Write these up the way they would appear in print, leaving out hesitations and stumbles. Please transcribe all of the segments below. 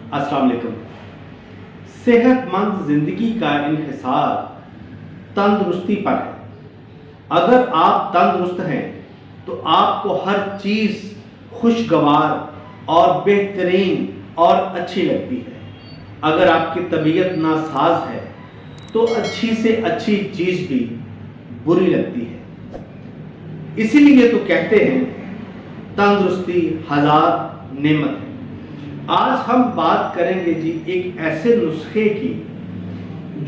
अस्सलाम वालेकुम। सेहतमंद जिंदगी का इन्हिसार तंदुरुस्ती पर है। अगर आप तंदुरुस्त हैं तो आपको हर चीज़ खुशगवार और बेहतरीन और अच्छी लगती है। अगर आपकी तबीयत नासाज है तो अच्छी से अच्छी चीज़ भी बुरी लगती है। इसीलिए तो कहते हैं तंदुरुस्ती हजार नेमत है। आज हम बात करेंगे जी एक ऐसे नुस्खे की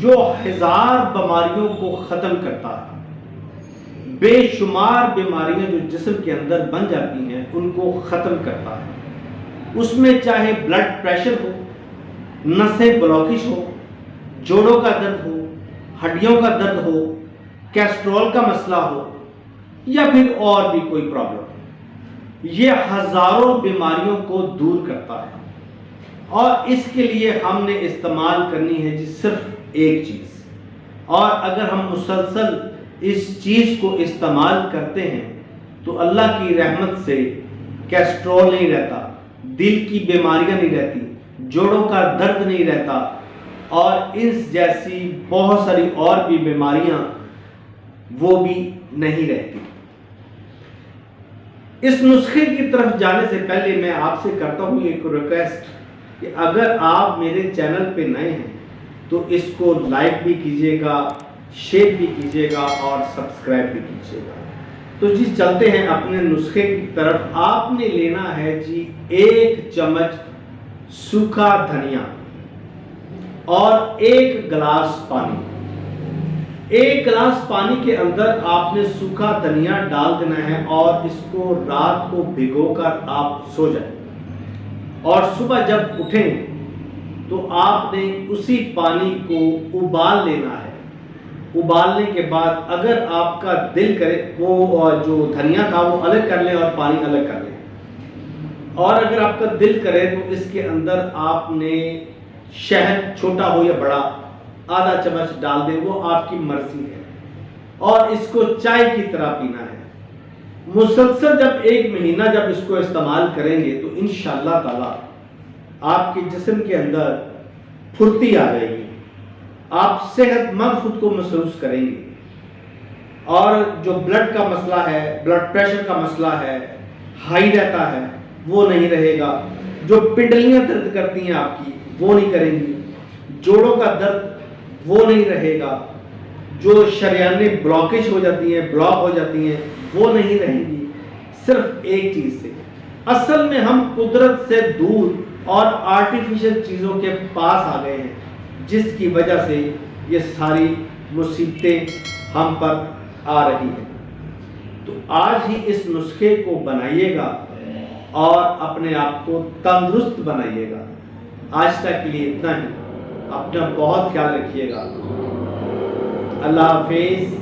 जो हजार बीमारियों को ख़त्म करता है। बेशुमार बीमारियां जो जिस्म के अंदर बन जाती हैं उनको ख़त्म करता है। उसमें चाहे ब्लड प्रेशर हो, नसें ब्लॉकेज हो, जोड़ों का दर्द हो, हड्डियों का दर्द हो, कैस्ट्रोल का मसला हो या फिर और भी कोई प्रॉब्लम, ये हजारों बीमारियों को दूर करता है। और इसके लिए हमने इस्तेमाल करनी है जी सिर्फ एक चीज़। और अगर हम मुसलसल इस चीज़ को इस्तेमाल करते हैं तो अल्लाह की रहमत से कैस्ट्रोल नहीं रहता, दिल की बीमारियां नहीं रहती, जोड़ों का दर्द नहीं रहता और इस जैसी बहुत सारी और भी बीमारियां वो भी नहीं रहती। इस नुस्खे की तरफ जाने से पहले मैं आपसे करता हूं एक रिक्वेस्ट कि अगर आप मेरे चैनल पे नए हैं तो इसको लाइक भी कीजिएगा, शेयर भी कीजिएगा और सब्सक्राइब भी कीजिएगा। तो जी चलते हैं अपने नुस्खे की तरफ। आपने लेना है जी 1 चम्मच सूखा धनिया और 1 गिलास पानी। 1 गिलास पानी के अंदर आपने सूखा धनिया डाल देना है और इसको रात को भिगोकर आप सो जाएं और सुबह जब उठें तो आपने उसी पानी को उबाल लेना है। उबालने के बाद अगर आपका दिल करे वो जो धनिया था वो अलग कर लें और पानी अलग कर लें। और अगर आपका दिल करे तो इसके अंदर आपने शहद, छोटा हो या बड़ा, आधा चम्मच डाल दें, वो आपकी मर्जी है। और इसको चाय की तरह पीना है। मुसलसल जब 1 महीना जब इसको इस्तेमाल करेंगे तो इंशाअल्लाह ताला आपके जिस्म के अंदर फुर्ती आ जाएगी, आप सेहतमंद खुद को महसूस करेंगे। और जो ब्लड का मसला है, ब्लड प्रेशर का मसला है, हाई रहता है, वो नहीं रहेगा। जो पिंडलियां दर्द करती हैं आपकी वो नहीं करेंगी, जोड़ों का दर्द वो नहीं रहेगा, जो शरियानें ब्लॉकेज हो जाती हैं, ब्लॉक हो जाती हैं, वो नहीं रहेंगी। सिर्फ एक चीज से। असल में हम कुदरत से दूर और आर्टिफिशियल चीजों के पास आ गए हैं जिसकी वजह से ये सारी मुसीबतें हम पर आ रही हैं। तो आज ही इस नुस्खे को बनाइएगा और अपने आप को तंदुरुस्त बनाइएगा। आज तक के लिए इतना ही। अपना बहुत ख्याल रखिएगा। अल्लाह हाफिज़।